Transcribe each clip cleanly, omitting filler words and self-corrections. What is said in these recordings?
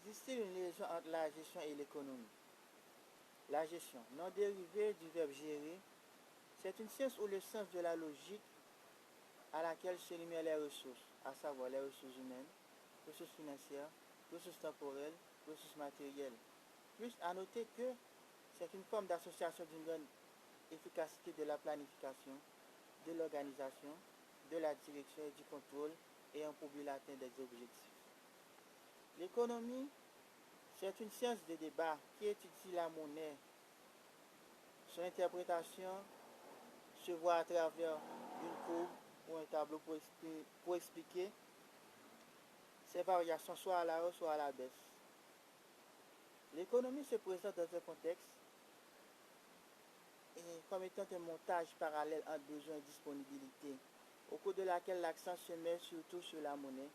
Existe-t-il une liaison entre la gestion et l'économie? La gestion, nom dérivé du verbe gérer, c'est une science où le sens de la logique à laquelle se limit les ressources, à savoir les ressources humaines, ressources financières, ressources temporelles, ressources matérielles. Plus à noter que c'est une forme d'association d'une grande efficacité de la planification, de l'organisation, de la direction et du contrôle ayant pour but l'atteinte des objectifs. L'économie, c'est une science de débat qui étudie la monnaie. Son interprétation se voit à travers une courbe ou un tableau pour expliquer ses variations soit à la hausse soit à la baisse. L'économie se présente dans un contexte comme étant un montage parallèle entre besoins et disponibilité, au cours de laquelle l'accent se met surtout sur la monnaie,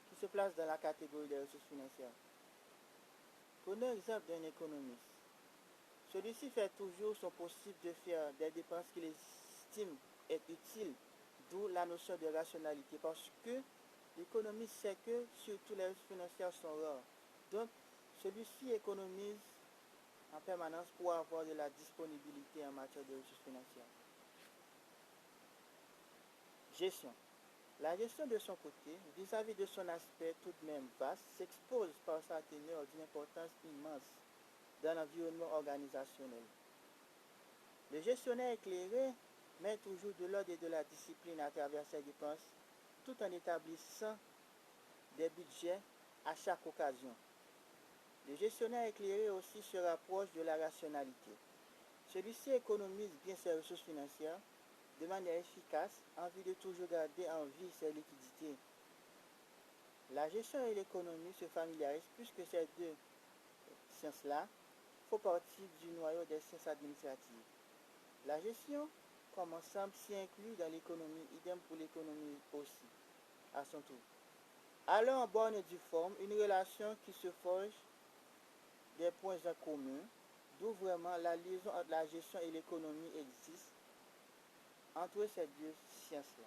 qui se place dans la catégorie des ressources financières. Prenons l'exemple d'un économiste. Celui-ci fait toujours son possible de faire des dépenses qu'il estime être utiles, d'où la notion de rationalité, parce que l'économiste sait que surtout les ressources financières sont rares. Donc, celui-ci économise en permanence pour avoir de la disponibilité en matière de ressources financières. Gestion. La gestion de son côté, vis-à-vis de son aspect tout de même vaste, s'expose par sa teneur d'une importance immense dans l'environnement organisationnel. Le gestionnaire éclairé met toujours de l'ordre et de la discipline à travers ses dépenses, tout en établissant des budgets à chaque occasion. Le gestionnaire éclairé aussi se rapproche de la rationalité. Celui-ci économise bien ses ressources financières de manière efficace en vue de toujours garder en vie ses liquidités. La gestion et l'économie se familiarisent puisque ces deux sciences-là font partie du noyau des sciences administratives. La gestion, comme ensemble, s'y inclut dans l'économie, idem pour l'économie aussi, à son tour. Alors en bonne due forme, une relation qui se forge des points en commun, d'où vraiment la liaison entre la gestion et l'économie existe entre ces deux sciences-là.